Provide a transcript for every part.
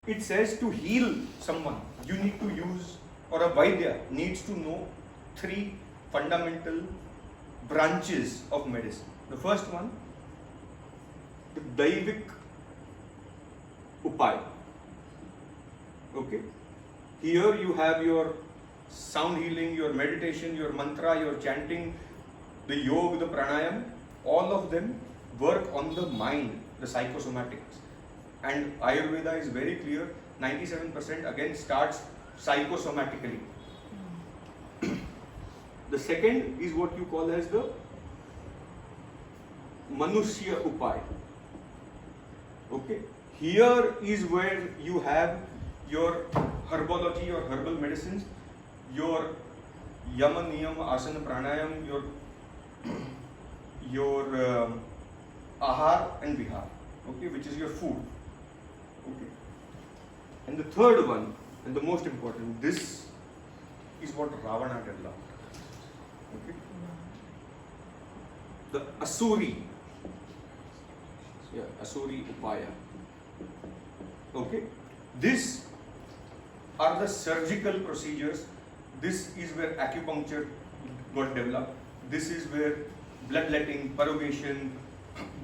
It says to heal someone, you need to use, or a Vaidya needs to know 3 fundamental branches of medicine. The first one, the Daivik Upay. Okay? Here you have your sound healing, your meditation, your mantra, your chanting, the yoga, the pranayam, all of them work on the mind, the psychosomatics. And Ayurveda is very clear, 97% again starts psychosomatically. The second is what you call as the Manushya Upay. Okay? Here is where you have your herbology, your herbal medicines, your yama, niyama, asana, pranayam, your ahar and vihar, okay, which is your food. Okay. And the third one, and the most important, this is what Ravana developed. Okay. The Asuri. Yeah, Asuri Upaya. Okay. These are the surgical procedures. This is where acupuncture got developed. This is where bloodletting, purgation,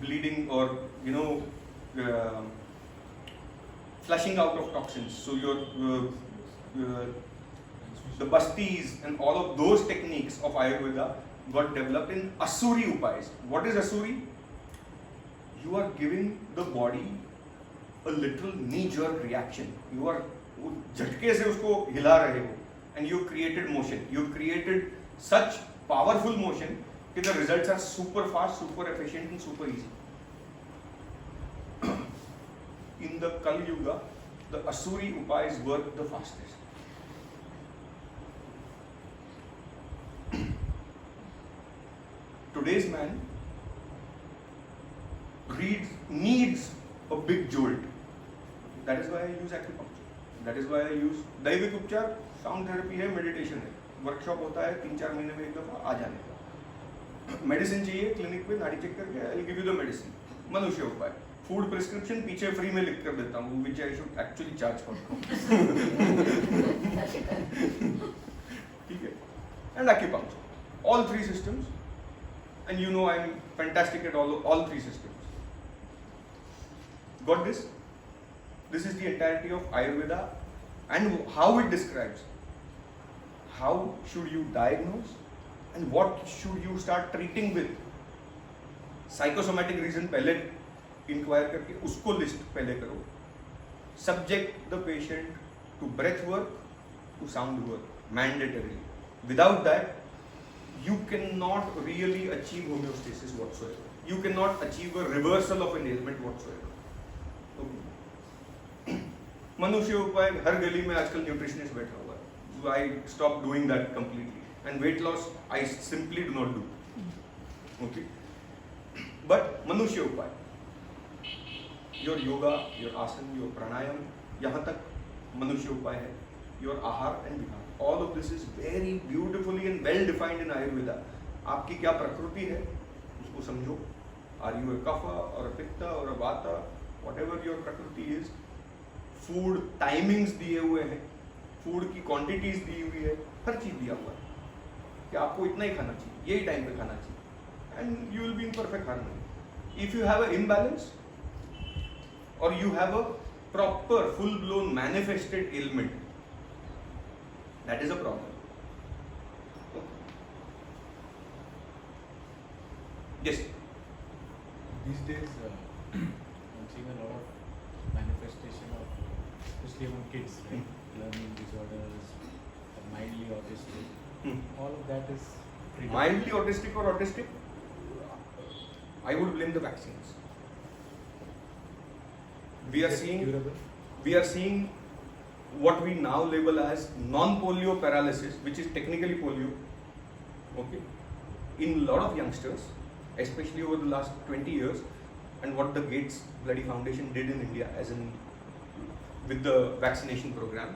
bleeding, or flushing out of toxins. So the bastis and all of those techniques of Ayurveda got developed in Asuri Upais. What is Asuri? You are giving the body a little knee-jerk reaction. You are झटके से उसको हिला रहे हो, and you created motion. You created such powerful motion that the results are super fast, super efficient, and super easy. In the Kali Yuga, the Asuri Upais work the fastest. Today's man needs a big jolt. That is why I use acupuncture. That is why I use दैविक उपचार, sound therapy है, meditation है, workshop होता है 3-4 महीने में एक दफा आ जाने का. मेडिसिन चाहिए क्लिनिक पे, नाड़ी चेक करके I will give you the medicine. मनुष्य उपाय, फूड प्रिस्क्रिप्शन पीछे फ्री में लिख कर देता हूँ, which I should actually charge for. ठीक है. And acupuncture, all 3 systems, and you know I am fantastic at all 3 systems. Got this? This is the entirety of Ayurveda and how it describes. How should you diagnose and what should you start treating with? Psychosomatic reason पहले inquire करके उसको list पहले करो. Subject the patient to breath work, to sound work, mandatorily. Without that, you cannot really achieve homeostasis whatsoever. You cannot achieve a reversal of an ailment whatsoever. Okay. मनुष्य उपाय हर गली में आजकल न्यूट्रिशनिस्ट बैठा हुआ है. So I stopped doing that completely. And weight loss I simply do not do. Okay. But मनुष्य उपाय, your yoga, your asana, your pranayam, यहाँ तक मनुष्य उपाय है. Your ahar and vihar. All of this is very beautifully and well defined in Ayurveda. आपकी क्या प्रकृति है उसको समझो. Are you a kapha or a pitta or a vata? Whatever your prakriti is. Food timings दिए हुए हैं, food की क्वांटिटीज दी हुई है, हर चीज दिया हुआ है कि आपको इतना ही खाना चाहिए, यही टाइम पे खाना चाहिए, and you will be in perfect harmony. If you have a imbalance और you have a proper full blown manifested element, that is a problem. Yes. These days, I'm seeing a lot of manifestation of, especially among kids, right? Learning disorders, mildly autistic. All of that is Mildly autistic or autistic? I would blame the vaccines. We are seeing what we now label as non-polio paralysis, which is technically polio. Okay, in a lot of youngsters, especially over the last 20 years, and what the Gates bloody foundation did in India, as in with the vaccination program,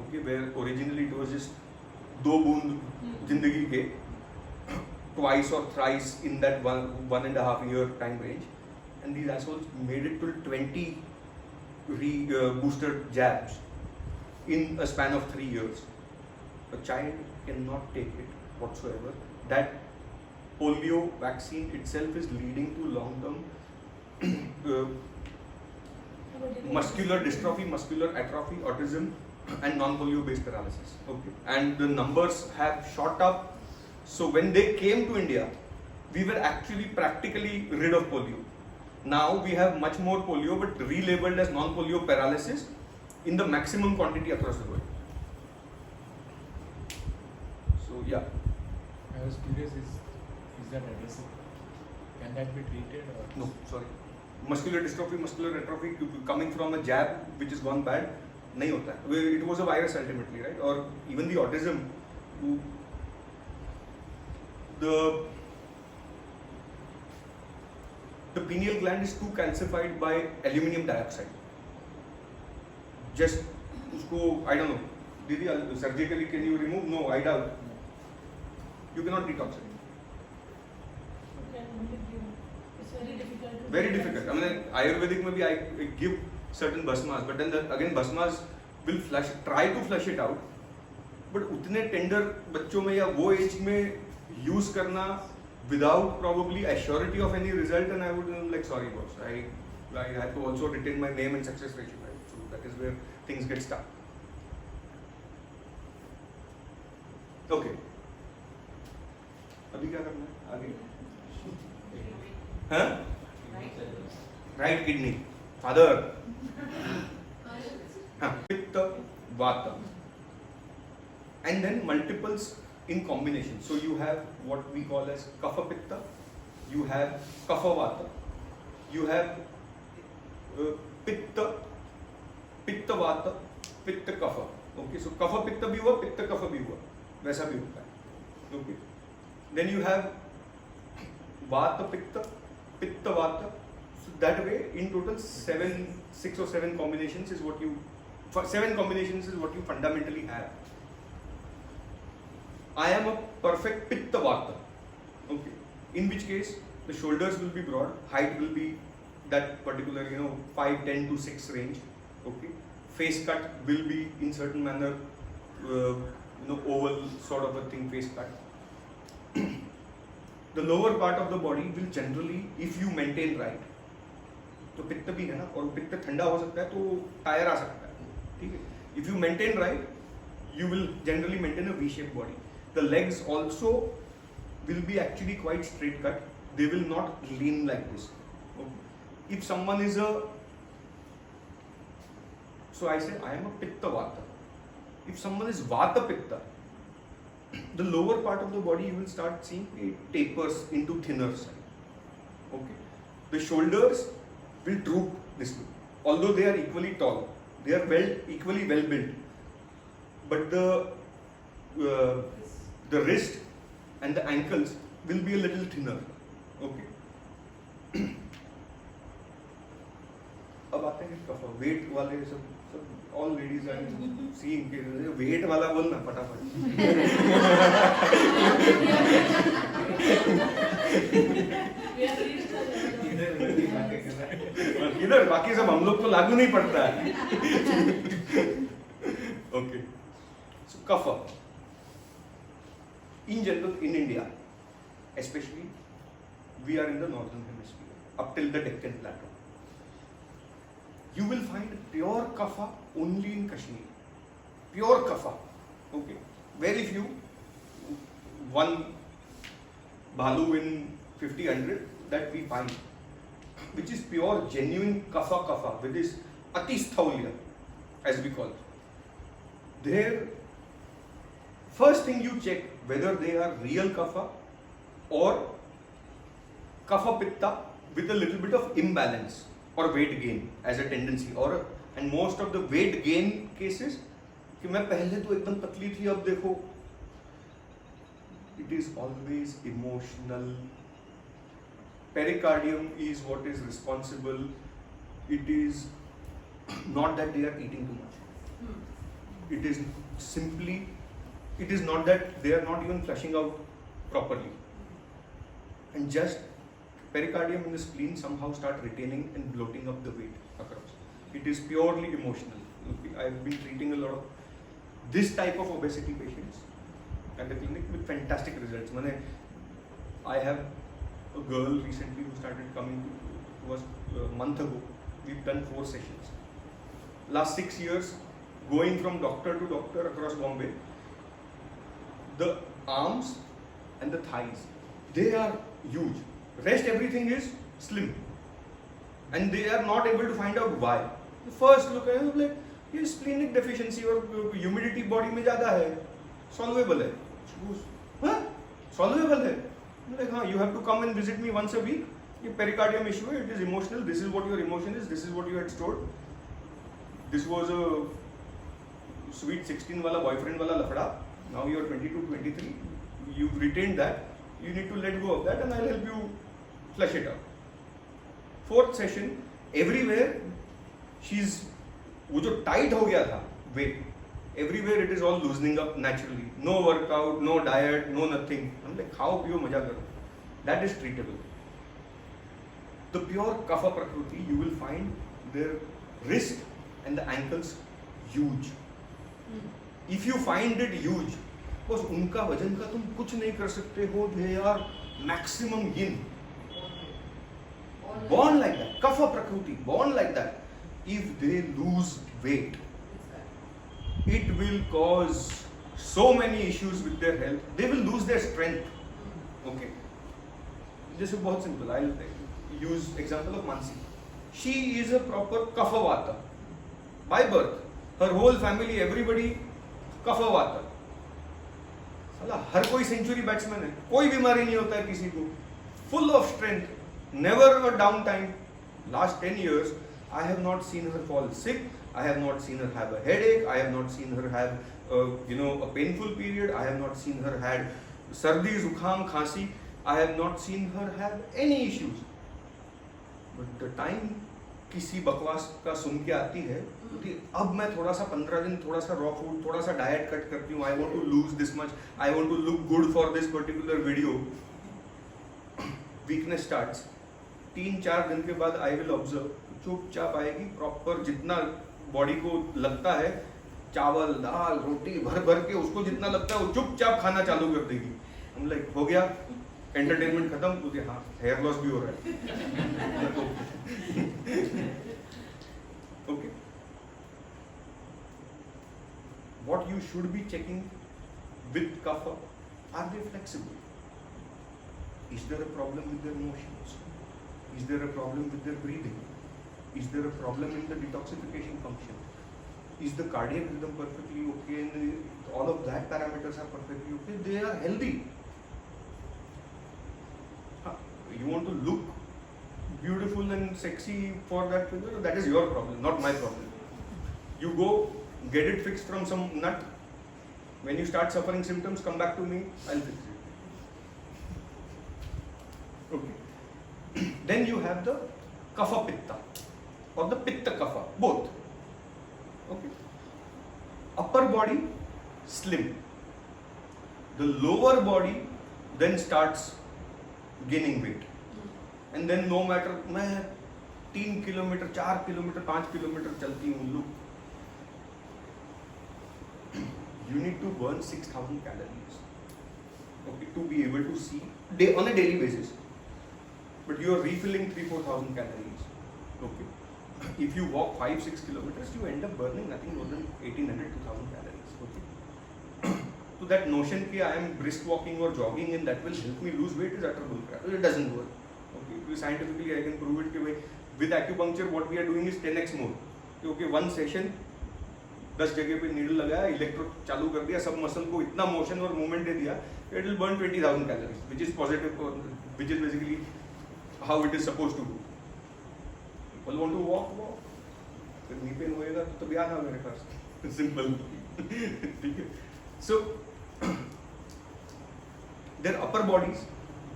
okay, where originally it was just 2 बूंद जिंदगी के, twice or thrice in that 1.5 year time range, and these assholes made it till 20 booster jabs in a span of 3 years, a child cannot take it whatsoever. That polio vaccine itself is leading to long-term muscular dystrophy, muscular atrophy, autism, and non-polio based paralysis. Okay, and the numbers have shot up. So when they came to India, we were actually practically rid of polio. Now we have much more polio, but relabeled as non-polio paralysis in the maximum quantity across the world. So yeah. I was curious, is that addressable? Can that be treated or? No, sorry. Muscular dystrophy, muscular atrophy coming from a jab which has gone bad, nahi hota hai. It was a virus ultimately, right? Or even the autism, the pineal gland is too calcified by aluminium dioxide. Just usko, I don't know, Didi, surgically can you remove? No, I doubt. You cannot detox it. It's very difficult. Very difficult. I mean, Ayurvedic maybe I give certain basmas, but then again basmas will try to flush it out. But उतने tender बच्चों में या वो age में use करना without probably a surety of any result, and I would like, sorry boss, I have to also retain my name and success ratio, right? So that is where things get stuck. Okay. अभी क्या करना है आगे? हाँ? Right kidney, father. हाँ, pitta, vata, and then multiples in combination. So you have what we call as kapha pitta, you have kapha vata, you have pitta vata, pitta kapha. Okay, so kapha pitta भी हुआ, pitta kapha भी हुआ, वैसा भी होता है. Okay, then you have vata pitta, pitta vata. So that way, in total, 6 or 7 combinations is what you. 7 combinations is what you fundamentally have. I am a perfect pitta vata. Okay. In which case, the shoulders will be broad, height will be that particular, 5, 10 to 6 range. Okay. Face cut will be in certain manner, oval sort of a thing, face cut. The lower part of the body will generally, if you maintain right, तो पित्त भी है ना, और पित्त ठंडा हो सकता है तो टायर आ सकता है, ठीक है. If you maintain right, you will generally maintain a V-shaped body. The legs also will be actually quite straight cut. They will not lean like this. Okay. If someone is so I say I am a pitta vata. If someone is vata pitta, the lower part of the body you will start seeing it tapers into thinner side. Okay. The shoulders will droop this way. Although they are equally tall, they are equally well built, but the wrist and the ankles will be a little thinner. Okay. अब आते हैं कफा, wait वाले सब all ladies are seeing weight वाला बोलना फटाफट. इधर बाकी सब हम लोग को लागू नहीं पड़ता है. Okay. So kapha. In general, in India, especially, we are in the northern hemisphere up till the Deccan Plateau. You will find pure kapha only in Kashmir. Pure kapha. Okay. Very few. One bhalu in 50-100 that we find, which is pure, genuine kapha, with this atisthaulia, as we call it. There, first thing you check whether they are real kapha or kapha pitta with a little bit of imbalance or weight gain as a tendency, and most of the weight gain cases कि मैं पहले तो एकदम पतली थी अब देखो, it is always emotional. Pericardium is what is responsible. It is not that they are eating too much. It is simply, it is not that they are not even flushing out properly. And just pericardium and the spleen somehow start retaining and bloating up the weight across. It is purely emotional. Okay? I've been treating a lot of this type of obesity patients at the clinic with fantastic results. I have a girl recently who started coming to us a month ago. We've done 4 sessions. Last 6 years, going from doctor to doctor across Bombay, the arms and the thighs, they are huge. Rest everything is slim. And they are not able to find out why. The first look at it, like, ये splenic deficiency और humidity body में ज़्यादा है, solvable है. She goes, हाँ, solvable है. I'm like, हाँ, you have to come and visit me once a week. ये pericardium issue है, it is emotional. This is what your emotion is. This is what you had stored. This was a sweet 16 वाला boyfriend वाला लफड़ा. Now you are 22, 23. You've retained that. You need to let go of that, and I'll help you flush it out. 4th session, everywhere she's वो जो tight हो गया था weight, everywhere it is all loosening up naturally. No workout, no diet, no nothing. I'm like, खाओ पियो मजा करो. That is treatable. The pure kapha prakriti, you will find their wrist and the ankles huge. If you find it huge, बस उनका वजन का तुम कुछ नहीं कर सकते हो. They are maximum yin. Born like that. Kapha prakriti, born like that. If they lose weight, it will cause so many issues with their health. They will lose their strength. Okay. This is very simple. I'll use example of Mansi. She is a proper kapha vata. By birth. Her whole family, everybody, kapha vata. साला हर कोई century batsman है, कोई बीमारी नहीं होता है किसी को, full of strength, never a down time. Last 10 years, I have not seen her fall sick. I have not seen her have a headache. I have not seen her have a painful period. I have not seen her had sardi, zukham, khasi. I have not seen her have any issues. But the time किसी बकवास का सुन के आती है कि अब मैं थोड़ा सा 15 दिन थोड़ा सा रॉ फूड, थोड़ा सा डाइट कट करती हूँ, I want to lose this much, I want to look good for this particular video, weakness starts. 3-4 दिन के बाद आई विल ऑब्जर्व, चुपचाप आएगी, प्रॉपर जितना बॉडी को लगता है, चावल दाल रोटी भर भर के उसको जितना लगता है वो चुपचाप खाना चालू कर देगी. हम लाइक हो गया, एंटरटेनमेंट खत्म. बोलते हाँ हेयर लॉस भी हो रहा है. Okay. What you should be checking with kapha, are they flexible? Is there a problem with their motions? Is there a problem with their breathing? Is there a problem in the detoxification function? Is the cardiac rhythm perfectly okay? And all of that parameters are perfectly okay. They are healthy. You want to look beautiful and sexy for that figure? That is your problem, not my problem. You go get it fixed from some nut. When you start suffering symptoms, come back to me, I'll fix it. Okay. Then you have the kapha pitta or the pitta kapha, both. Okay. Upper body slim. The lower body then starts gaining weight. And then no matter मैं 3 kilometre 4 kilometre 5 kilometre चलती हूँ, look, you need to burn 6,000 calories, okay, to be able to see on a daily basis. But you are refilling 3,000-4,000 calories. Okay. If you walk 5-6 kilometers, you end up burning nothing more than 1,800-2,000 calories. Okay. So that notion कि I am brisk walking or jogging and that will help me lose weight is utter bullcrap. It doesn't work. Okay. Scientifically, I can prove it कि with acupuncture, what we are doing is 10x more. Okay, one session 10 जगह पे needle लगाया, electro चालू कर दिया, सब muscle को इतना मोशन और मूवमेंट दे दिया, it will burn 20,000 calories, which is positive, which is basically how it is supposed to do. People want to walk. फिर नी पेन होएगा तो तभी आना मेरे पास. Simple. ठीक है. So their upper bodies,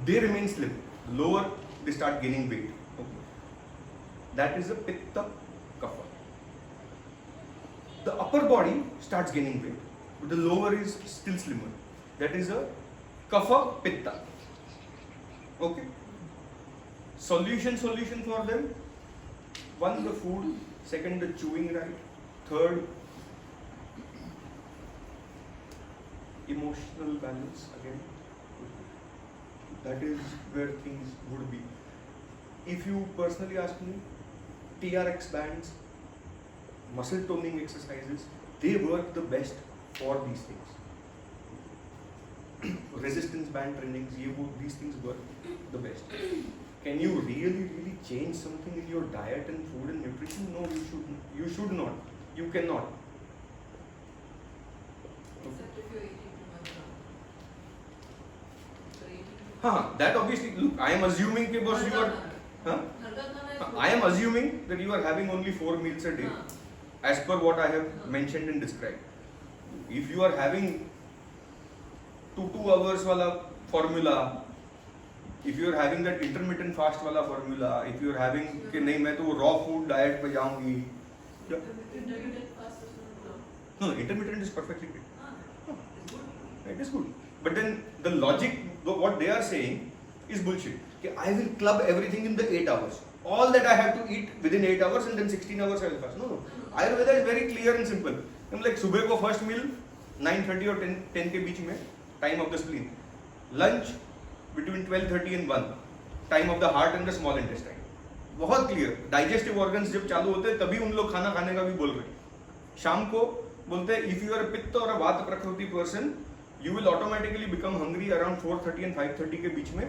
they remain slim. Lower, they start gaining weight. Okay. That is a pitta kapha. The upper body starts gaining weight, but the lower is still slimmer. That is a kapha pitta. Okay. Solution for them. One, the food, Second, the chewing right. Third, emotional balance again. That is where things would be. If you personally ask me, TRX bands, muscle toning exercises, they work the best for these things. Resistance band trainings, these things work the best. Can you really change something in your diet and food and nutrition? No, you shouldn't. You should not. You cannot. Except if you're eating too much now. If you're eating too much. That obviously, look, I am assuming that boss, you are. Huh? I am assuming that you are having only 4 meals a day, as per what I have mentioned and described. If you are having 2 hours wala formula, if you are having that intermittent fast wala formula, if you are having कि नहीं मैं तो raw food diet पे जाऊंगी. Intermittent fast is not good. No, intermittent is perfectly good. It's good. It is good. But then the logic, what they are saying is bullshit. Okay, I will club everything in the 8 hours. All that I have to eat within 8 hours and then 16 hours I will fast. No. Ayurveda is very clear and simple. I'm like सुबह को first meal 9:30 और 10 के बीच में time of the spleen. Lunch between 12:30 and 1 time of the heart and the small intestine. बहुत clear. Digestive organs जब चालू होते हैं तभी उन लोग खाना खाने का भी बोल रहे हैं. शाम को बोलते हैं if you are a pitta or a vata prakriti person, you will automatically become hungry around 4:30 and 5:30 के बीच में,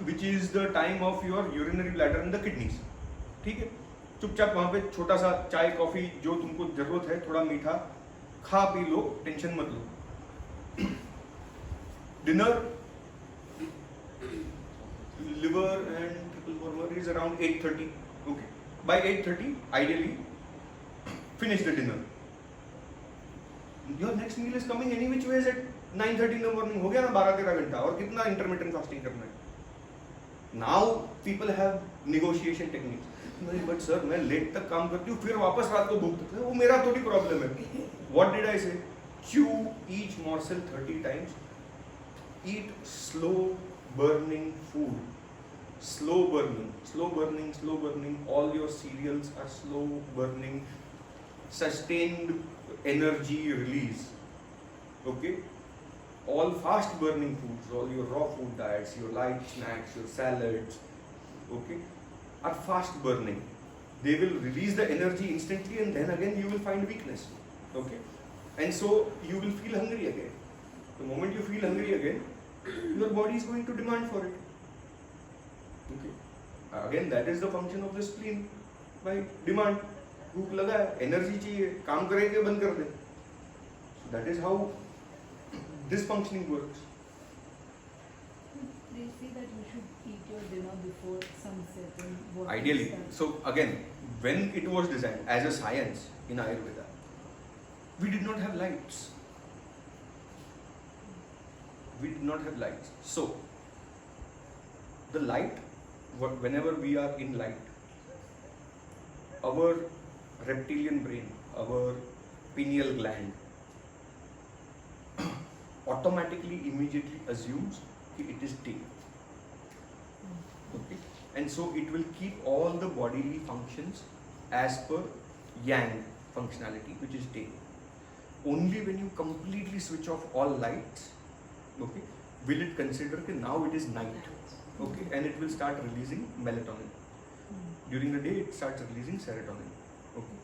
which is the time of your urinary bladder and the kidneys. ठीक है, चुपचाप वहाँ पे छोटा सा चाय कॉफी जो तुमको जरूरत है, थोड़ा मीठा खा पी लो, टेंशन मत लो. Dinner, liver and triple warmer is around 8:30. Okay, by 8:30 ideally finish the dinner. Your next meal is coming any which ways at 9:30 in the morning. हो गया ना 12-13 घंटा, और कितना intermittent fasting करना है. Now people have negotiation techniques. नहीं but sir मैं लेट तक काम करती हूँ फिर वापस रात को भूख तक, वो मेरा थोड़ी प्रॉब्लम है. What did I say? Chew each morsel 30 times. Eat slow burning food. Slow burning. All your cereals are slow burning. Sustained energy release. Okay? All fast burning foods, all your raw food diets, your light snacks, your salads, okay, are fast burning. They will release the energy instantly and then again you will find weakness. Okay? And so you will feel hungry again. The moment you feel hungry again, your body is going to demand for it. Okay? Again, that is the function of the spleen. By demand. भूख लगा है, energy चाहिए, काम करेंगे बंद कर दे. So that is how this functioning works. They say that you should eat your dinner before sunset and what Ideally. is that? So again, when it was designed as a science in Ayurveda, we did not have lights. So the light, whenever we are in light, our reptilian brain, our pineal gland automatically immediately assumes that it is day. Okay? And so it will keep all the bodily functions as per yang functionality, which is day. Only when you completely switch off all lights, okay, will it consider that now it is night, okay, and it will start releasing melatonin. During the day, it starts releasing serotonin. Okay.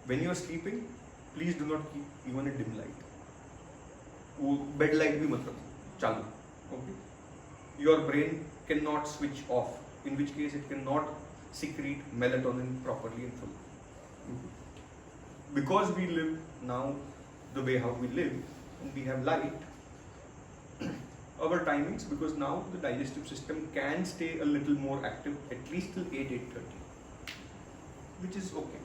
When you are sleeping, please do not keep even a dim light. Bed light भी मत रखो, चालू. Okay. Your brain cannot switch off, in which case it cannot secrete melatonin properly and fully. Okay. Because we live now the way how we live, and we have light, our timings, because now the digestive system can stay a little more active at least till 8:30, which is okay.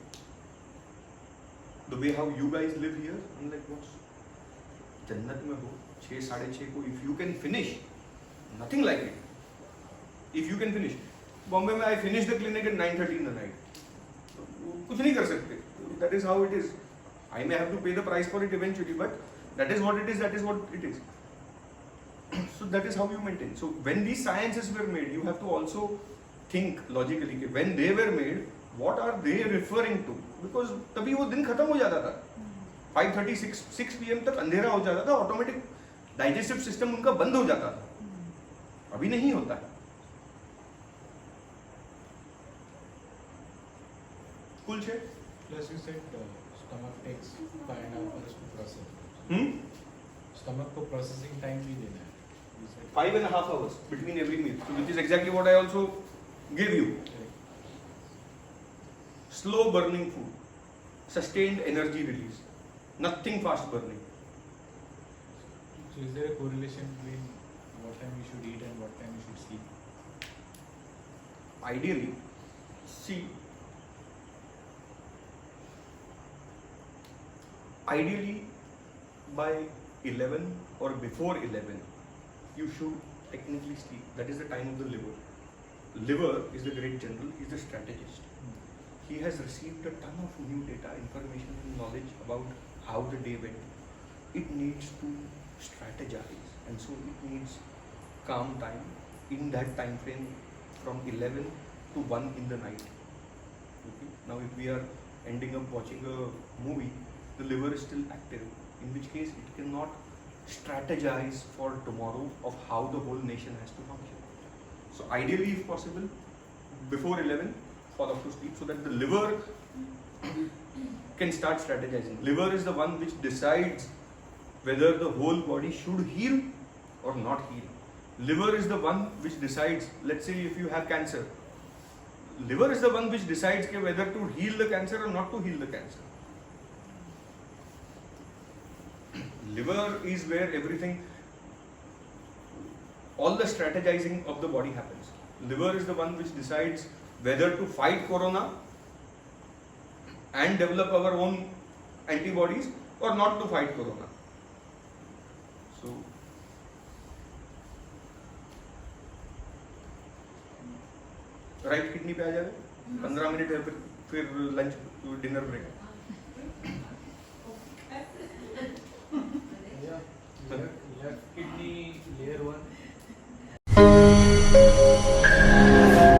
The way how you guys live here, I'm like, what's जन्नत में हो 6-6:30 को, if you can finish, nothing like it. If you can finish, Bombay में I finish the clinic at 9:30 in the night. कुछ नहीं कर सकते. That is how it is. I may have to pay the price for it eventually, but that is what it is. That is what it is. So that is how you maintain. So when these sciences were made, you have to also think logically. When they were made, what are they referring to? Because तभी वो दिन खत्म हो जाता था. 5:30 6 PM तक अंधेरा हो जाता था, ऑटोमेटिक डाइजेस्टिव सिस्टम उनका बंद हो जाता था. अभी नहीं होता है. Cool shit? Plus you said stomach takes 5.5 hours to process. Stomach को processing time भी देना है. You said 5.5 hours between every meal, so which is exactly what I also gave you. Slow burning food, sustained energy release, nothing fast burning. So is there a correlation between what time you should eat and what time you should sleep? Ideally, see, ideally by 11 or before 11 you should technically sleep. That is the time of the liver. Liver is the great general, he is the strategist. He has received a ton of new data, information and knowledge about how the day went. It needs to strategize, and so it needs calm time in that time frame from 11 to 1 in the night. Okay? Now if we are ending up watching a movie, the liver is still active, in which case it cannot strategize for tomorrow of how the whole nation has to function. So ideally, if possible, before 11, fall off to sleep so that the liver can start strategizing. Liver is the one which decides whether the whole body should heal or not heal. Liver is the one which decides, let's say if you have cancer, liver is the one which decides whether to heal the cancer or not to heal the cancer. Liver is where everything, all the strategizing of the body happens. Liver is the one which decides whether to fight corona and develop our own antibodies or not to fight corona. So, right kidney पे आ जाएगा. 15 minute है, फिर lunch dinner break.